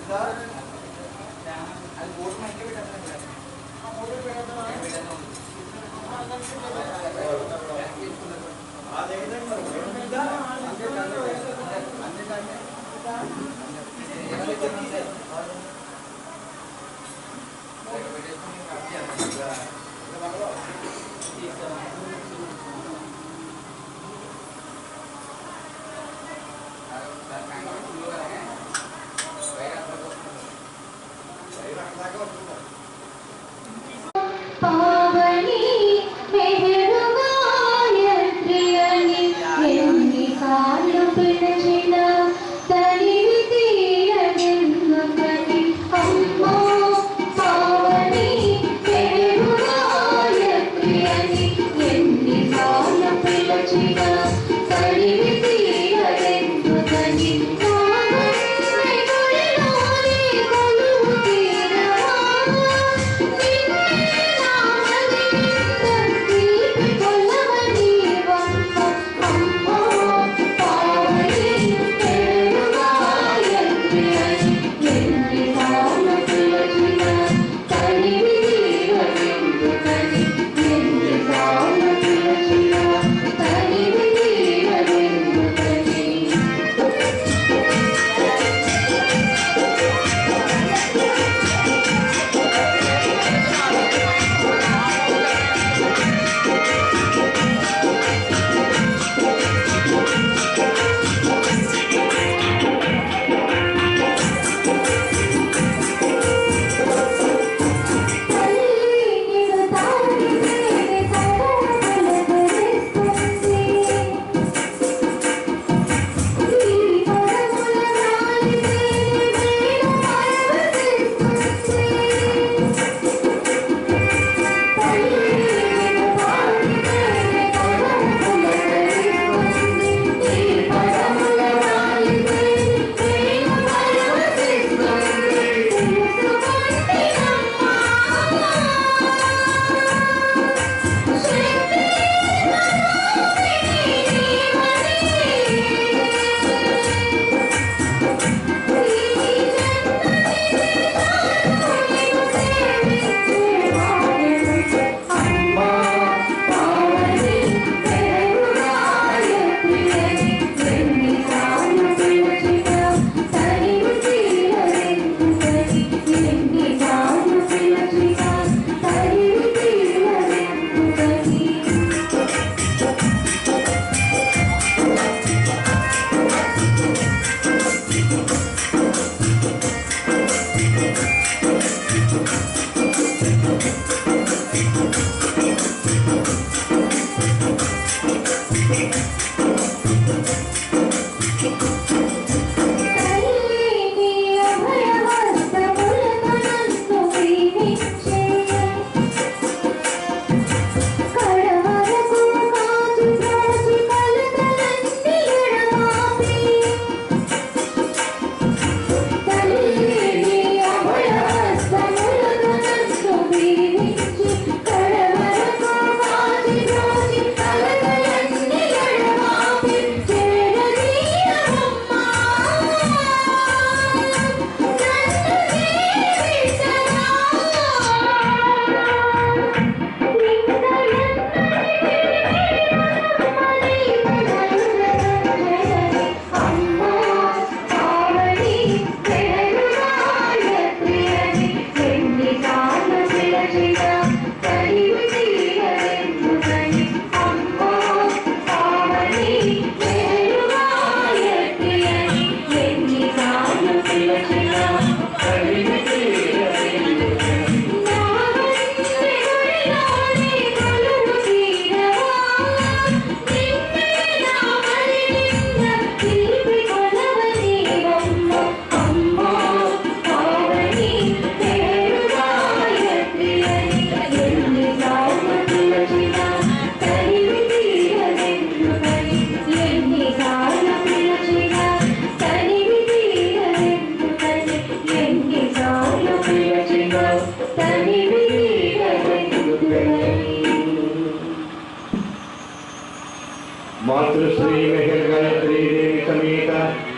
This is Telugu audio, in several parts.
Sir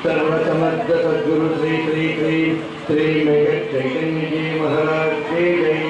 सर्वसमर्थ सद्गुरु श्री श्री श्री श्री मेघ चैतन्य जी महाराज के जय।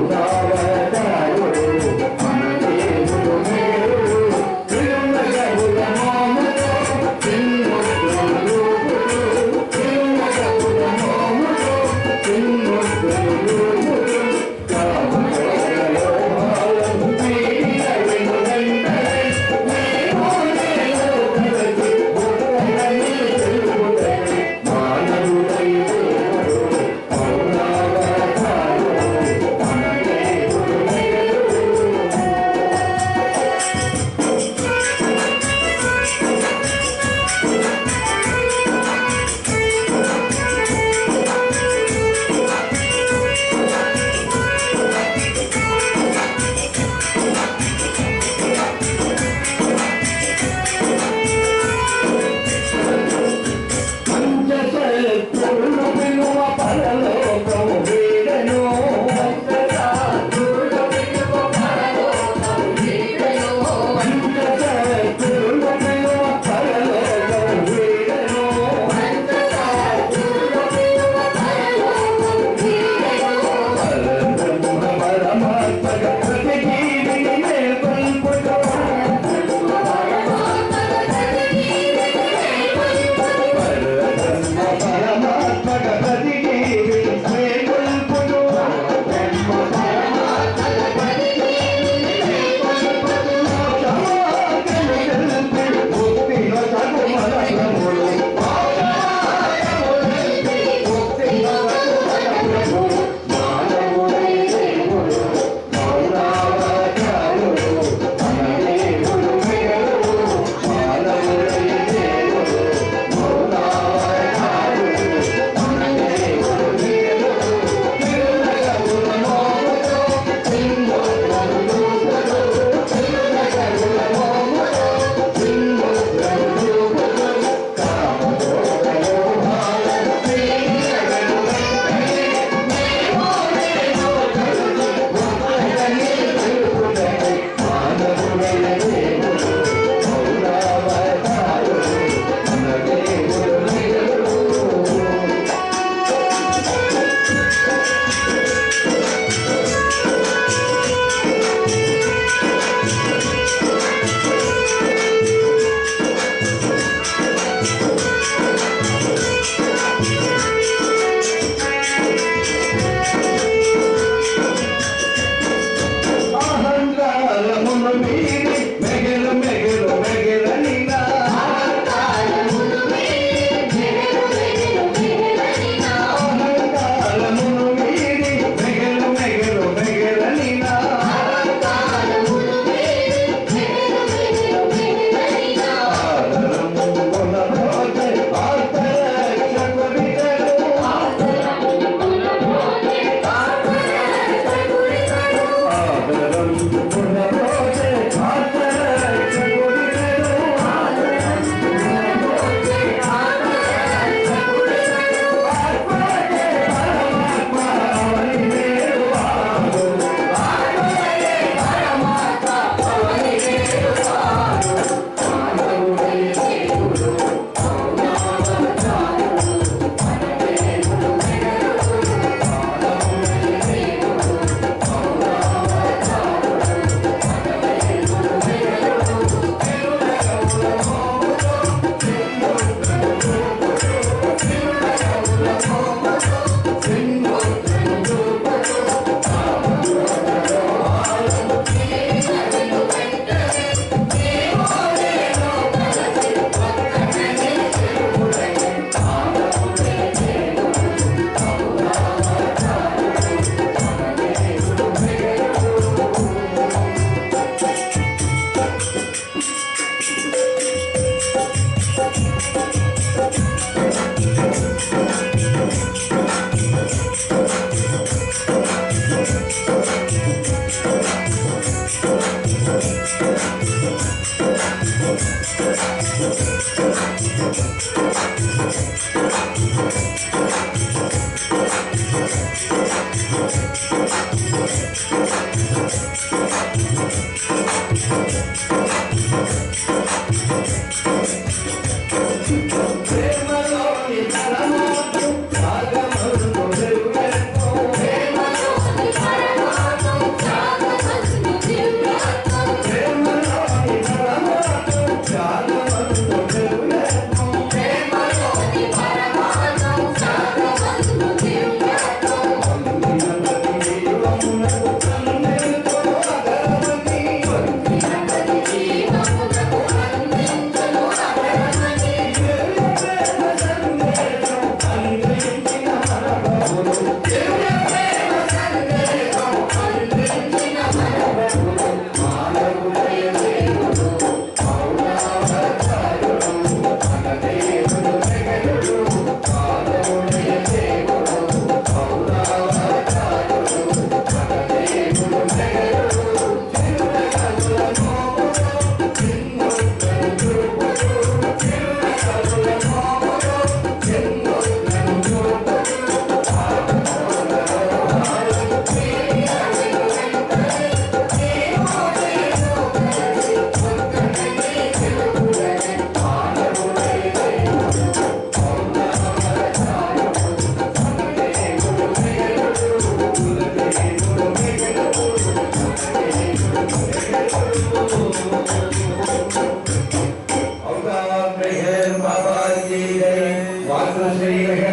Bye.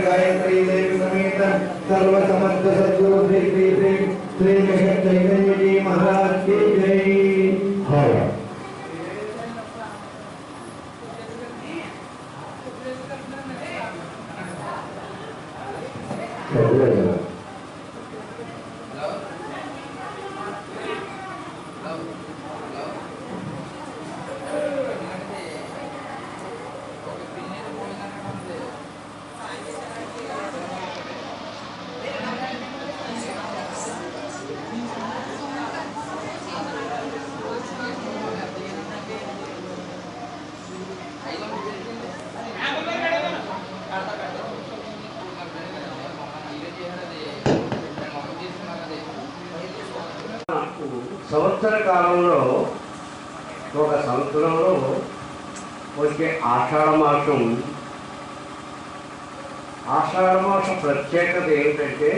गायत्री देवी समेत सर्व समर्थ सद्गुरु श्री श्री श्री श्री महत चैतन्य जी महाराज की जय। సంవత్సర కాలంలో ఒక సంవత్సరంలో వచ్చే ఆషాఢ మాస ప్రత్యేకత ఏమిటంటే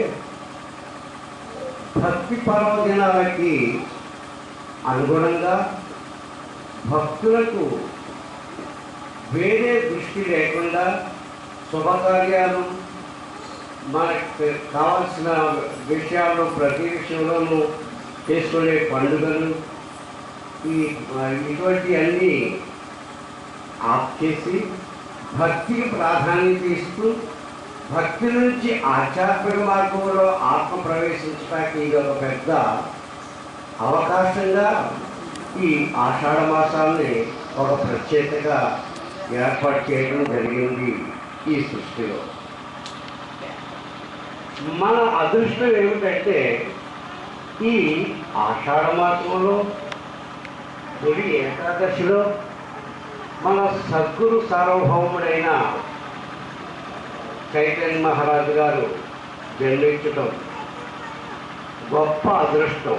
భక్తి పర్వదినాలకి అనుగుణంగా భక్తులకు వేరే దృష్టి లేకుండా శుభకార్యాలు మనకు కావాల్సిన విషయాలు ప్రతి విషయంలోనూ చేసుకునే పండుగలు ఇటువంటి అన్నీ ఆఫ్ చేసి భక్తికి ప్రాధాన్యత ఇస్తూ భక్తి నుంచి ఆధ్యాత్మిక మార్గంలో ఆత్మ ప్రవేశించడానికి ఇది ఒక పెద్ద అవకాశంగా ఈ ఆషాఢ మాసాన్ని ఒక ప్రత్యేకగా ఏర్పాటు చేయడం జరిగింది ఈ సృష్టిలో. మన అదృష్టం ఏమిటంటే ఈ ఆషాఢ మాసంలో తొలి ఏకాదశిలో మన సద్గురు సార్వభౌముడైన చైతన్య మహారాజు గారు జన్మించటం గొప్ప అదృష్టం.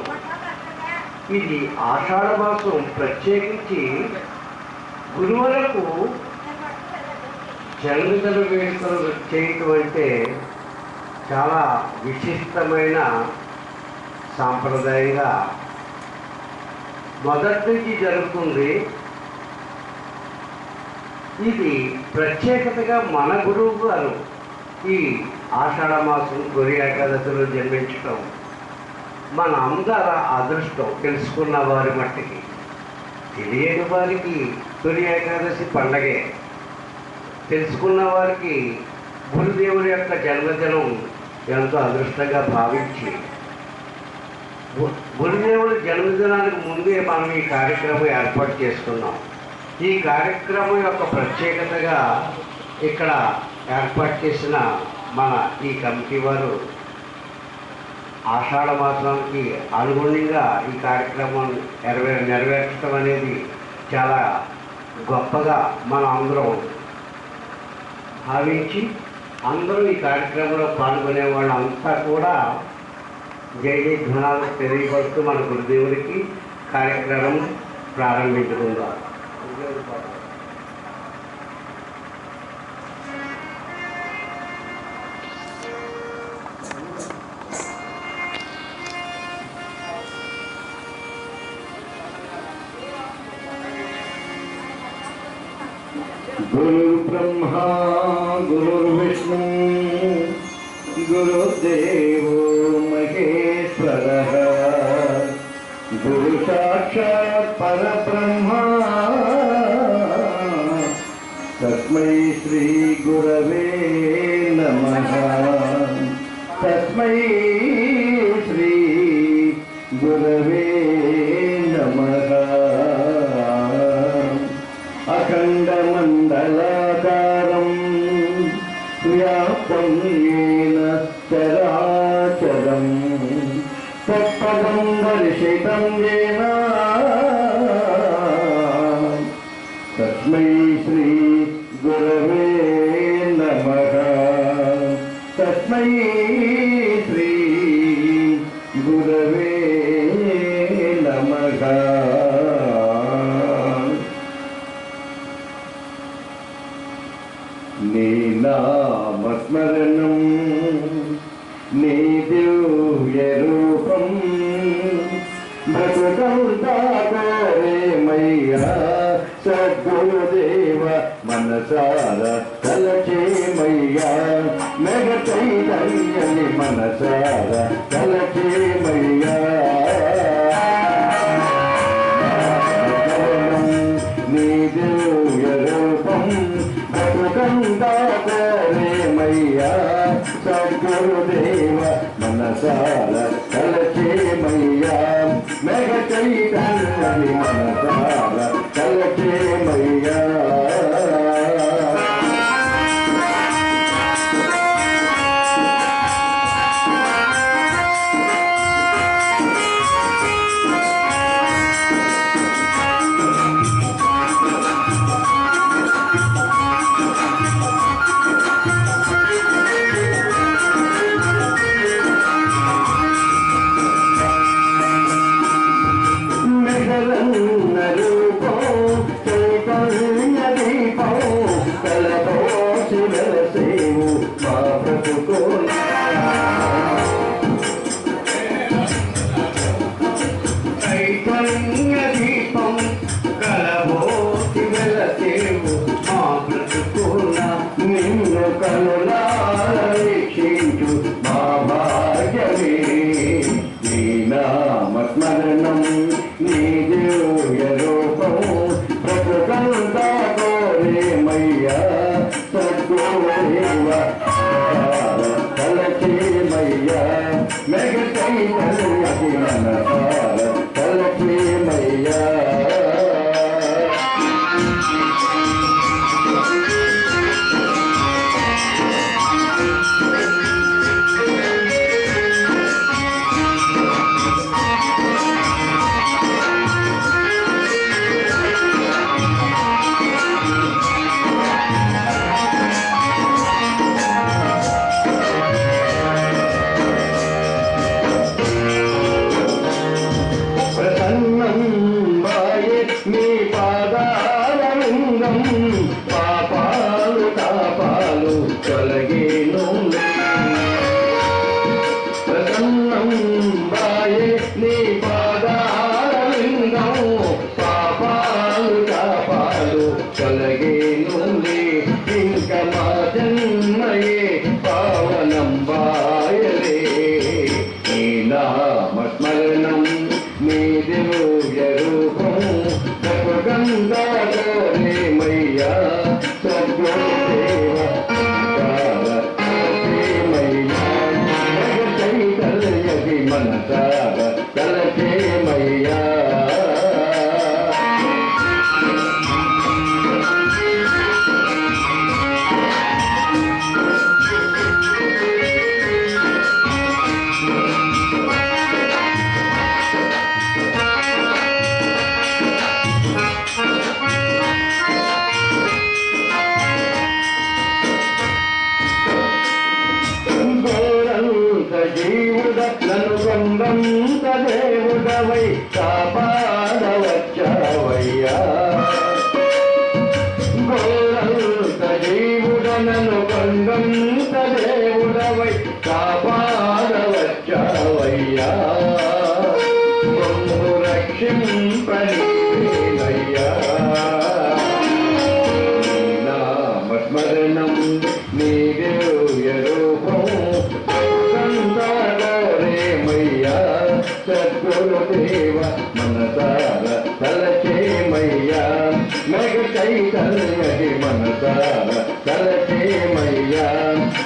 ఇది ఆషాఢ మాసం ప్రత్యేకించి గురువులకు జన్మదిన వేడుకలు చేయటం అంటే చాలా విశిష్టమైన సాంప్రదాయంగా మొదటి నుంచి జరుగుతుంది. ఇది ప్రత్యేకతగా మన గురువు గారు ఈ ఆషాఢ మాసం తొలి ఏకాదశిలో జన్మించటం మన అందర అదృష్టం. తెలుసుకున్న వారి మట్టికి, తెలియని వారికి తొలి ఏకాదశి పండగే, తెలుసుకున్న వారికి గురుదేవుడి యొక్క జన్మదినం ఎంతో అదృష్టంగా భావించి గురుదేవుడి జన్మదినానికి ముందే మనం ఈ కార్యక్రమం ఏర్పాటు చేసుకున్నాం. ఈ కార్యక్రమం యొక్క ప్రత్యేకతగా ఇక్కడ ఏర్పాటు చేసిన మన ఈ కమిటీ వారు ఆషాఢ మాసానికి అనుగుణంగా ఈ కార్యక్రమం నెరవేర్చడం అనేది చాలా గొప్పగా మనం అందరం భావించి అందరూ ఈ కార్యక్రమంలో పాల్గొనే వాళ్ళంతా కూడా జై జై ధ్వనాలు తెలియపరుస్తూ మన గురుదేవుడికి కార్యక్రమం ప్రారంభించుకుందాం. గురు బ్రహ్మ గురుర్విష్ణు గురుదేవో మహేశ్వరః గురు సాక్షాత్ పరబ్రహ్మ తస్మై శ్రీ గురవే నమః. తస్మై శ్రీ గురవే నమః. అఖండమండలాకారం వ్యాప్తం యేన చరాచరం తత్పదం దర్శితం యేన తస్మై శ్రీ గురవే నమః. తస్మై శ్రీ గురవే నమః. నీ నామస్మరణం నీ దివ్య రూపం బ్రతుకంతారేమయ్యా సద్గురుదేవ మనసార తలచేమయ్యా. మెగ చైతన్యని మనసార తలచేమయ్యా నీ దివ్య రూపం బతుకంతా కోరేమయ్యా సద్గురుదేవ మనసార తలచేమయ్యా మెగ చైతన్యని మనసార తలచేమయ్యా స్మరణం నీ దివ్య రూపం ప్రకృతంతా కోరేమయ్యా సద్గురుదేవ తలచేమయ్యా మెగ చైతన్యకి మనసార తలచేమయ్యా మీ పాదారవిందం పాపాలు తాపాలు తొలగేను ప్రసన్నం బాయే నీ పాదారవిందం పాపాలు తాపాలు తొలగేను ఇంక మా జన్మయే పావనం బాయలే నీ నామస్మరణం నీ దివ్య రూపం గంగా గోరేమయ్యా సద్గురుదేవ తలచేమయ్యా మెగ చైతన్యకి మనసార తలచేమయ్యా జీవుడ నన్ను గొండంత దేవుడవై కాపాడవచ్చావయ్యా గోరంత జీవుడ నన్ను గొండంత దేవుడవై కాపాడవచ్చావయ్యా గొంగు రక్షింపనయ్యా నామస్మరణం నీ దివ్య రూపం సద్గురుదేవ మనసార తలచేమయ్యా మెగ చైతన్యకి మనసార తలచేమయ్యా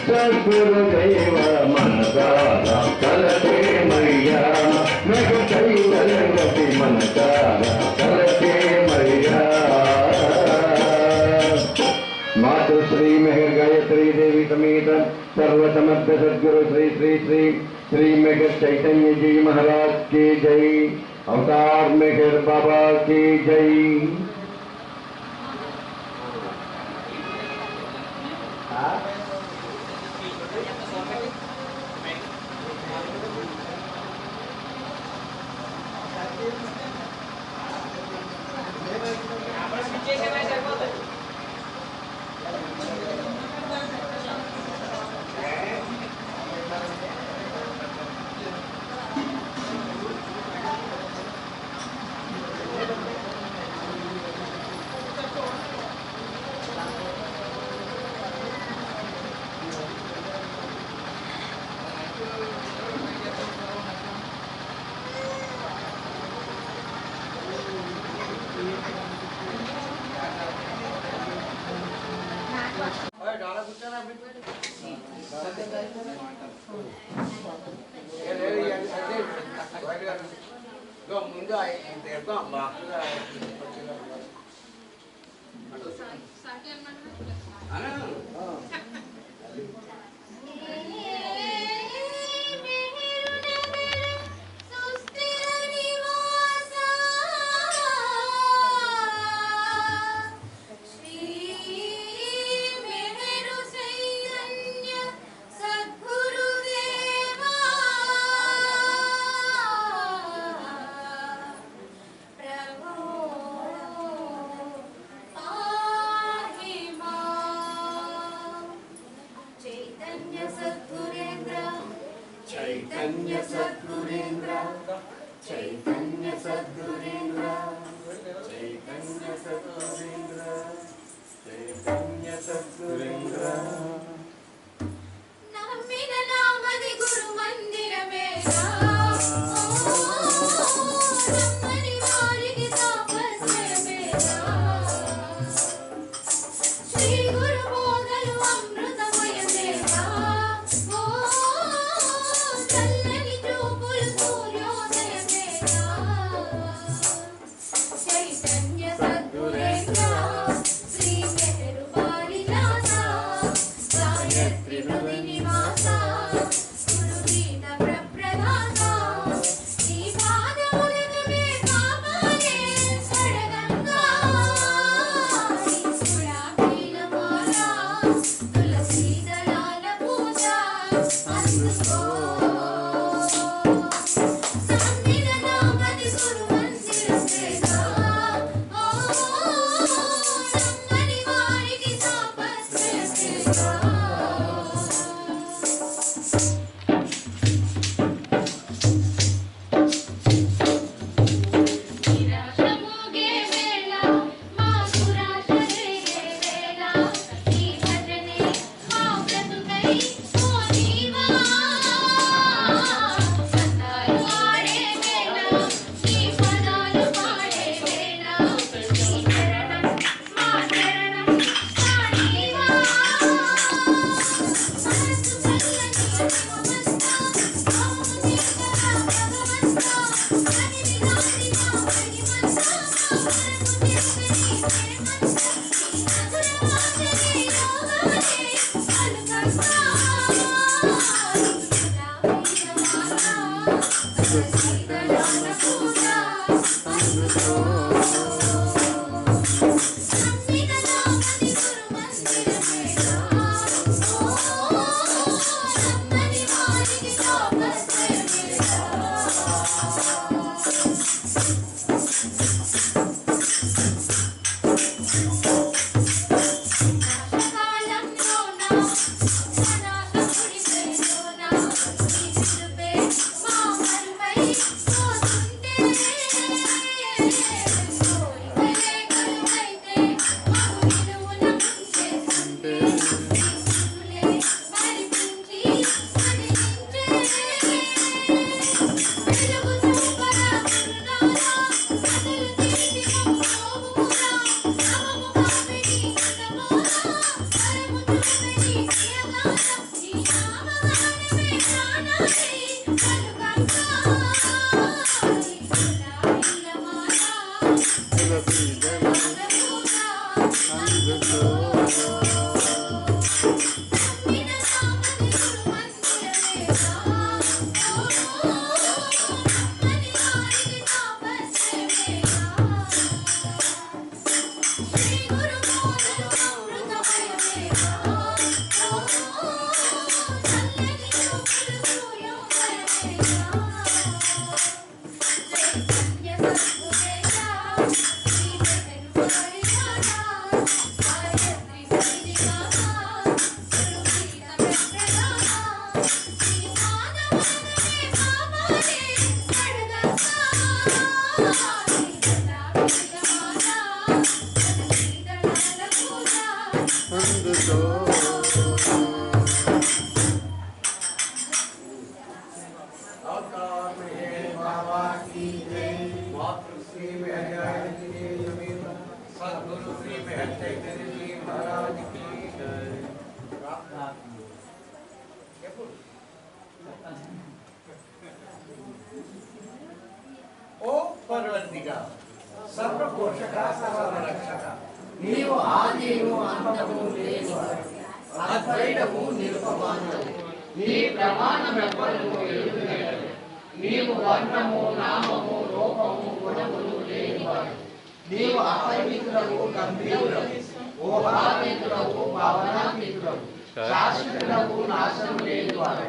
సద్గురుదేవ మనసార తలచేమయ్యా మెగ చైతన్యకి మనసార తలచేమయ్యా मातुश्री मेहर गायत्री देवी समेत सर्वसमर्थ सद्गुरु श्री श्री श्री श्री मेहर चैतन्य जी महाराज की जय। अवतार मेहर बाबा की जय। ముందు चैतन्य सद्गुरेंद्र चैतन्य सद्गुरेंद्र चैतन्य सद्गुरेंद्र चैतन्य सद्गुरेंद्र नम्मिन नामदि गुरु मंदिरमेरा नम्मनि वारिगि तापस्यमेरा श्री गुरु बोधलु अमृतमयमेरा చల్లని చూపులు సూర్యోదయమేరా చైతన్య సద్గురేంద్ర శ్రీ మెహరు బారినాథ గాయత్రి హృది నివాస గురుగీత ప్రప్రదాత నీ పాదములకు మే పాపాలే సడగంగా నీ సుడాపీలమాల తులసీ దళాల పూజ అందుకో ఓ పర్వతిగా సర్వపోషక సర్వరక్షక నీవు ఆదిను అంతము లేని అద్వైతము నిరుపమానము నీ ప్రమాణమెవ్వరూ ఎరుగలేరు నీవు వర్ణము నామము రూపము గుణములు లేనివాడు నీవు అపరిమితులకు గంభీరులకు ఊహాతీతులకు భావనాతీతులకు శాశ్వతులకు నాశనం లేనివాడు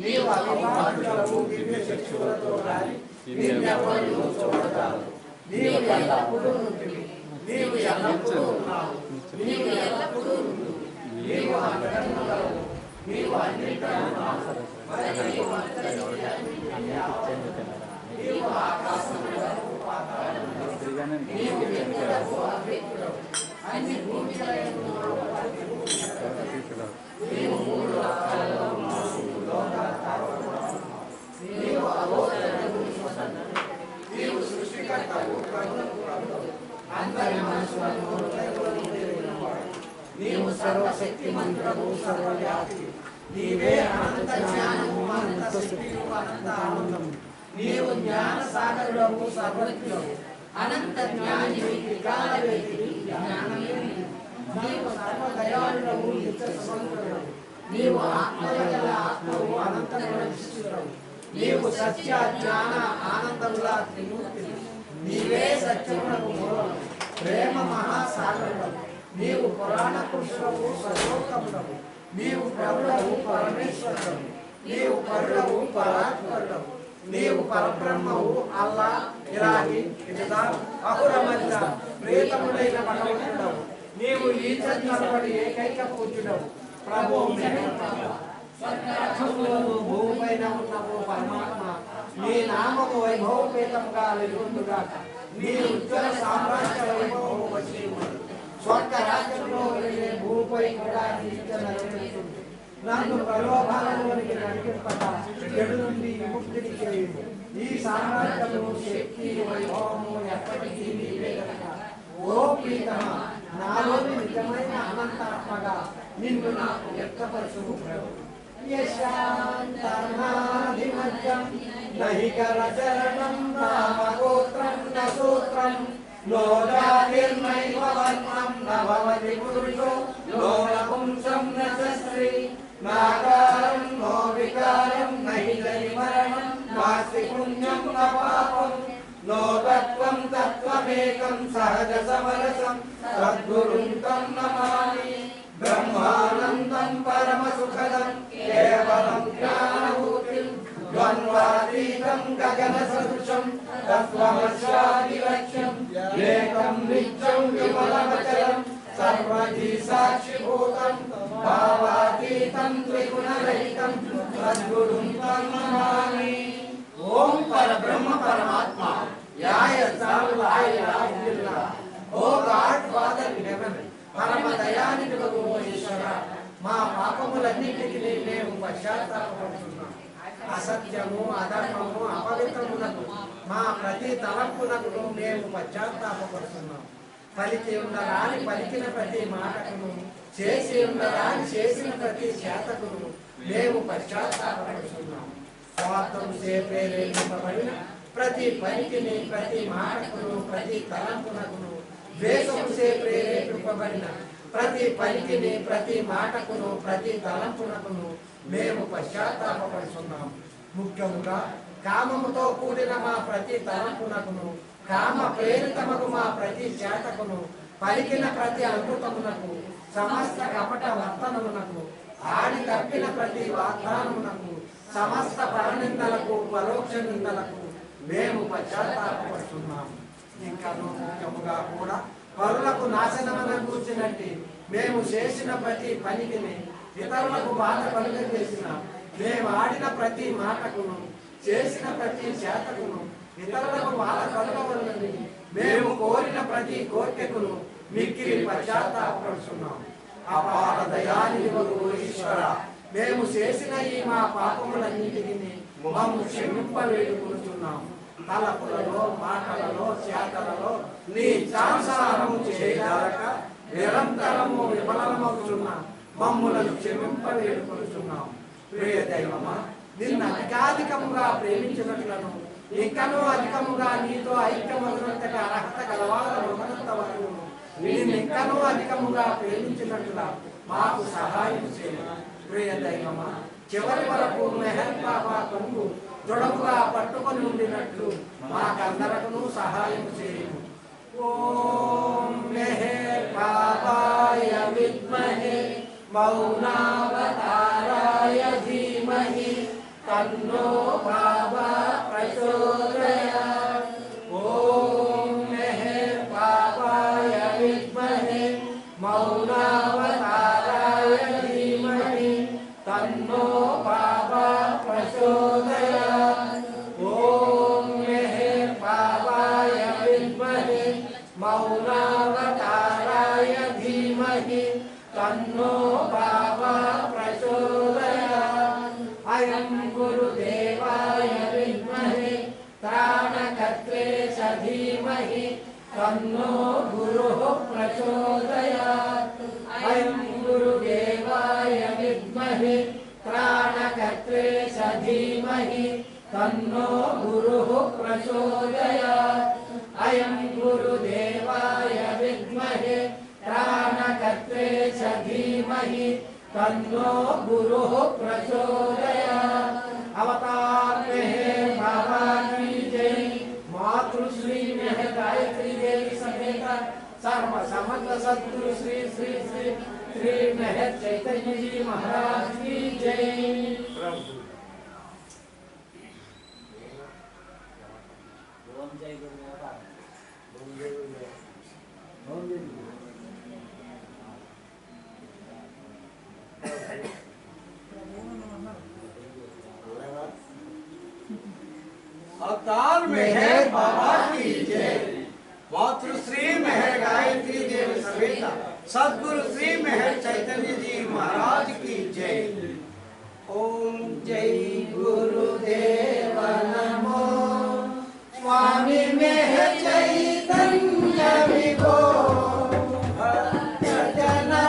నీవు అభిమానులకు దివ్య చక్షులతో రాలి నిన్నెవ్వరూ చూడతారు నీవు ఎల్లప్పుడూ ఉంటుంది నీవు ఎల్లప్పుడూ ఉన్నావు నీవు ఎల్లప్పుడూ ఉండు నీవు అంతరంగము నీవు అన్నిటిలో ఉన్నావు నీవు ఆకాశంలో నీవు వ్యక్తులకు అవ్యక్తులకు అన్ని భూమికలను నీవు మూడు లోకాలలో ఉన్నావు నీవు అలోచనకు నీవు సృష్టికర్తవు అందరి మనసులను నీవు సర్వశక్తి మంత్రము సర్వవ్యాప్తి నీవే అనంత జ్ఞానము అనంత శక్తియు అనంత ఆనందము నీవు జ్ఞాన సాగరుడవు సర్వజ్ఞుడవు అనంత జ్ఞానివి వికాల వ్యక్తి జ్ఞానమే నీవు సర్వదయాళుడవు నిత్య స్వతంత్రుడవు నీవు ఆత్మగల ఆత్మవు అనంత విశిష్టుడవు నీవు సత్య జ్ఞాన ఆనందముల త్రిమూర్తి నీవే సత్యమునకు మూలము ప్రేమ మహాసాగరుడవు నీవు పురాణ పురుషుడవు సర్వోత్తముడవు నీవు ప్రభుడవు పరమేశ్వరుడవు నీవు పరుడవు పరాత్పరుడవు నీవు పరబ్రహ్మవు అల్లా ఇలాహి ఇదా అహురమధ్య ప్రేతముడైన భగవంతుడవు నీవు ఈ చర్చబడి ఏకైక పూజ్యుడవు ప్రభు భూమిపైన ఉన్నవు పరమాత్మ నీ నామము వైభవపేతముగా వెలుగొందుగాక నీ ఉజ్వల సామ్రాజ్య వైభవము వచ్చి స్వర్గ రాజ్యంలో వెళ్ళే భూమిపై కూడా నెరవేరుతుంది నన్ను ప్రలోభాలలోనికి నడిపింపక చెడు నుండి విముక్తిని చేయు ఈ సామ్రాజ్యము శక్తి వైభవము ఎప్పటికీ నీవే కనుక ఓ ప్రీతమ నాలోని నిజమైన అనంతాత్మగా నిన్ను నాకు వ్యక్తపరచు ప్రభు యశాంతనాధిమజ్జం నహి కరచరణం నామగోత్రం న సూత్రం నో జాతిర్నైవ వర్ణం న భవతి పురుషో నో నపుంసం న స్త్రీ నాకారం నో వికారం నహి జన్మరణం నాస్తి పుణ్యం న పాపం నో తత్వం తత్వమేకం సహజ సమరసం సద్గురుం తం నమామి బ్రహ్మానందం పరమ సుఖదం కేవలం జ్ఞానభూతిం ద్వంద్వాతీతం గగన సదృశం తత్వమస్యాదిలక్ష్యం ఏకం నిత్యం విమలమచలం సర్వధి సాక్షిభూతం భావాతీతం త్రిగుణరహితం సద్గురుం తం నమామి ఓం పరబ్రహ్మ పరమాత్మ యాయ సాల్లాయ రాజిల్లా ఓ గాడ్ ఫాదర్ ఇన్ హెవెన్ పరమ దయానిధివగు ఈశ్వర మా పాపములన్నిటికీ మేము పశ్చాత్తాపడుతున్నాం అసత్యము అధర్మము అపవిత్రములకు మా ప్రతి తలంపునకు మేము పశ్చాత్తాపడుతున్నాం పలికి ఉండరాని పలికిన ప్రతి మాటకును చేసి ఉండరాని చేసిన ప్రతి చేతకును మేము పశ్చాత్తాపడుతున్నాం స్వార్థం చే ప్రేరేపింపబడిన ప్రతి పలికిని ప్రతి మాటకును ప్రతి తలంపునకును ద్వేషము చే ప్రేరేపింపబడిన ప్రతి పలికిని ప్రతి మాటకును ప్రతి తలంపునకును మేము పశ్చాత్తాపడుతున్నాం ముఖ్యముగా కామముతో కూడిన మా ప్రతి తలంపునకును కామ ప్రేరితమగు మా ప్రతి చేతకును పలికిన ప్రతి అద్భుతమునకు సమస్త కపట వర్తనమునకు ఆడి తప్పిన ప్రతి వాగ్దానమునకు సమస్త పరనిందలకు పరోక్ష నిందలకు మేము పశ్చాత్తాపడుతున్నాము ఇంకా ముఖ్యముగా కూడా పరులకు నాశనమన కూర్చున్నట్టు మేము చేసిన ప్రతి పనికిని ఇతరులకు బాధ కలుగజేసిన మేము ఆడిన ప్రతి మాటకును చేసిన ప్రతి చేతకును ఇతరులకు బాధ కలుగవలని మేము కోరిన ప్రతి కోరికకును మిక్కిలి పశ్చాత్తాపడుతున్నాం అపార దయానిధివగు ఈశ్వర మేము చేసిన ఈ మా పాపములన్నిటిని మమ్ము క్షమింపవేడుకుంటున్నాం తలపులలో మాటలలో చేతలలో నీ చాంసారము చేయగలక నిరంతరము విఫలమవుతున్న మమ్ములను క్షమింపవేడుకుంటున్నాం ప్రియ దైవమా నిన్ను అధికాధికముగా ప్రేమించినట్లను ఇంకనూ అధికముగా నీతో ఐక్యమగునంతటి అర్హత గలవారు మృగంత వరకు నిన్ను ఇంకనూ అధికముగా ప్రేమించినట్లుగా మాకు సహాయం చేయాలి. ప్రియ దైవమా, చివరి వరకు మెహర్ బాబా కొంగు దృఢముగా పట్టుకొని ఉండినట్లు మాకందరకును సహాయం చేయము. ఓం మెహర్ బాబాయ విద్మహే మౌనావతారాయ ధీమహి తన్నో బాబా ప్రచోదయాత్. ఓం మెహర్ బాబాయ విద్మహే మౌనావతారాయ ధీమహి తన్నో బాబా ప్రచోదయాత్. ఓం మెహర్ బాబాయ విద్మహే మౌనావతారాయ ధీమహి తన్నో బాబా ప్రచోదయాత్. అయం గురుదేవాయ విద్మహే త్రాణకర్త్రే ధీమహి తన్నో గురుః ప్రచోదయాత్. అయం గురుదేవాయ విద్మహే త్రాణకర్త్రే ధీమహి తన్నో గురుః ప్రచోదయాత్. అయం గురుదేవాయ విద్మహే త్రాణకర్త్రే ధీమహి तन्नो गुरुः प्रचोदयात्। अवतार मेहर बाबा की जय। मातृश्री मेहर गायत्री देवी समेत सर्व समर्थ सद्गुरु श्री श्री श्री श्री मेहर चैतन्य जी महाराज की जय। अवतार मेहर बाबा की जय। मातृश्री मेहर गायत्री देवी समेत सद्गुरु श्री मेहर चैतन्य जी महाराज की जय। ओम जय गुरुदेव नमो। स्वामी मेहर चैतन्य विभो भक्तजना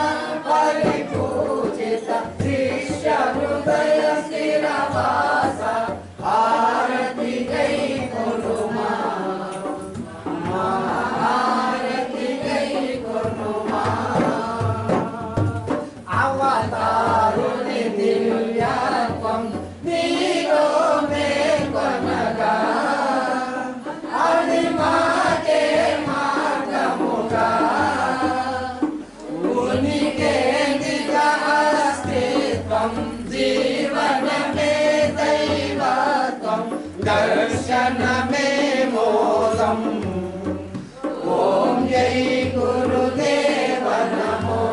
परिपूजित शिष्य हृदय स्थिरवास आरती गई गुरुमा आरती गई गुरुमा। अवतारुणि दिव्यात्मं नीरो में कनगा अनिमाते मार्गमुगा उनिके निजा अस्तित्वं जीवन में दैवत्वं दर्शन में मोदम्। ओम जय गुरुदेव नमो।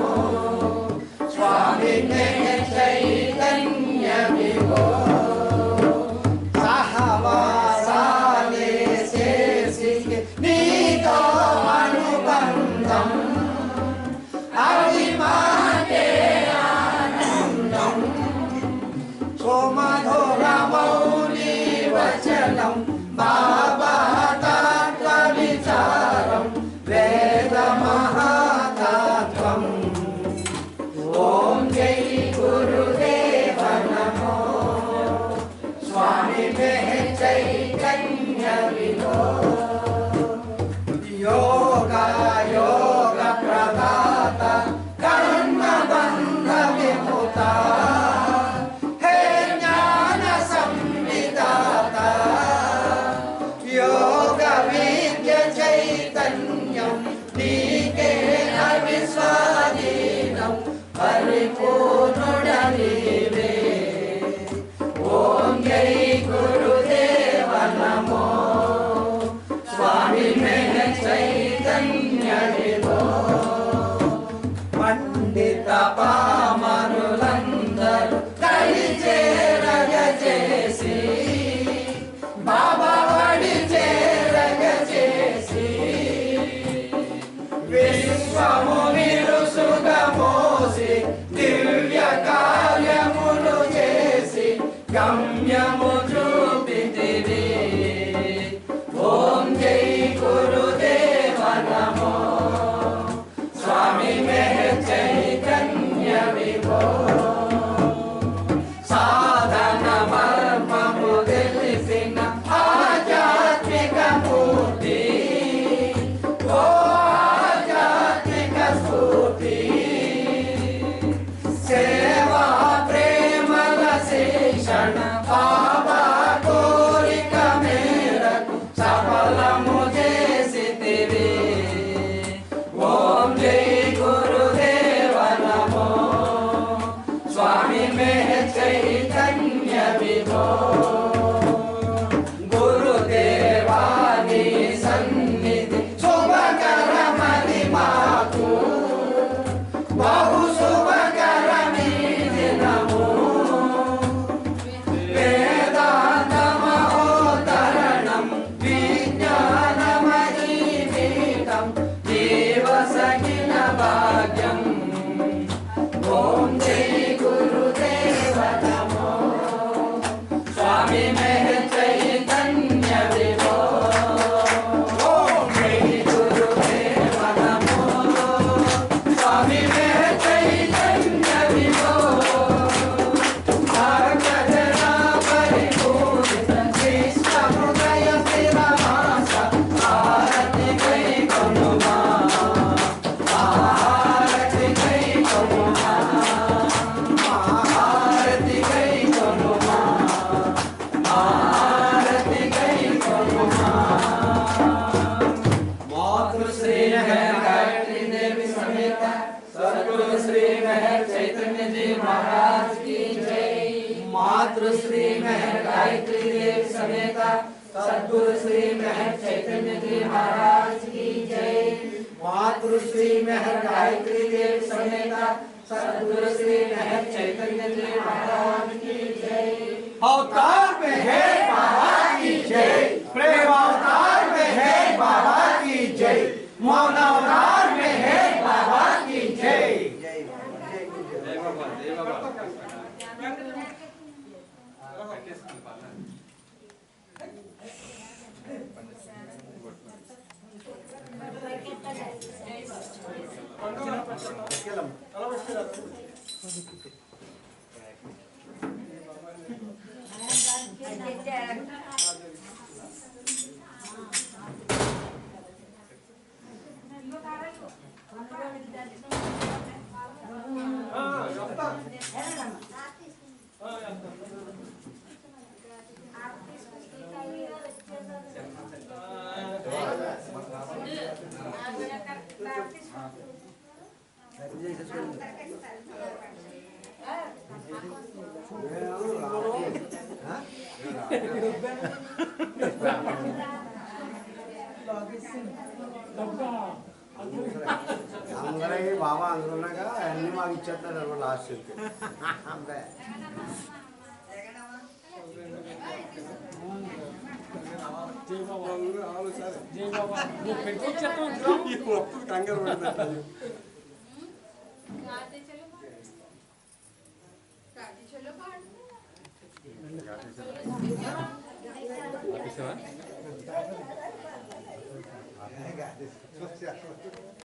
स्वामी मेहर चैतन्य विभो सहवासाले से सिख नीतो अनुबंधम् अभिमाने आनंदम् सोमधुर मौली वचनं बाबा तत्व विचारं वेद महातत्वम्। ओम जय गुरुदेव नमो। स्वामी मेहर चैतन्य विभो योग योग प्रदाता कर्म बंध विमुक्ता हे ज्ञान संविदाता योग विद्य चैतन्यं नीके अविस्वाधीनं परिपूर्णुडनीवे। ओम जय गुरुदेव नमो। स्वामी मेहर चैतन्य विभो पंडित पामरुలందరూ కలిచేరగ చేసి బాబా వడి చేరగ చేసి విశ్వము విరుసుగా మోసి దివ్య కార్యములు చేసి గమ్యము చూపితివి। ఓం జై గురుదేవ నమో। स्वामी मेहर चैतन्य विभो साधन బాబా కోరిక మేరకు సఫలము చేసితివి. ఓం జై గురుదేవ నమో స్వామి మే చైతన్య విభో. గురుదేవాని సన్నిధి శుభకరమని మాకు బహు శుభకరమీ దినము. వేదాంత మహోత్తరణం విజ్ఞానమయీ పీఠం జీవసఖిన భాగ్యం. ఓం జై గురుదేవ నమో స్వామి మే చైతన్య విభో. ఓం జై గురుదేవ నమో స్వామి మే చైతన్య విభో. భక్తజన పరిపూరిత శిష్ట హృదయ స్థిరవాస ఆరతి కై కొనుమా. ఆరతి కై కొనుమా. ఆరతి కై కొనుమా. ఆరతి కై కొనుమా. మాతృశ్రీ మెహర్ గాయत्री देवी समेत सद्गुरु श्री मेहर चैतन्य जी महाराज की जय. मातृश्री मेहर गायत्री देवी समेत सद्गुरु श्री मेहर चैतन्य जी महाराज की जय. मातृश्री मेहर गायत्री देवी समेत सद्गुरु श्री मेहर चैतन्य जी महाराज की जय. अवतार में है बाबा की जय. प्रेम अवतार में है बाबा की जय. मौन अवतार में है बाबा की जय. అందరూ బాబా అందుకున్నాక అన్ని మాకు ఇచ్చేస్తారు లాస్ట్ అంతే. కంగారు పడుతుంది. चलो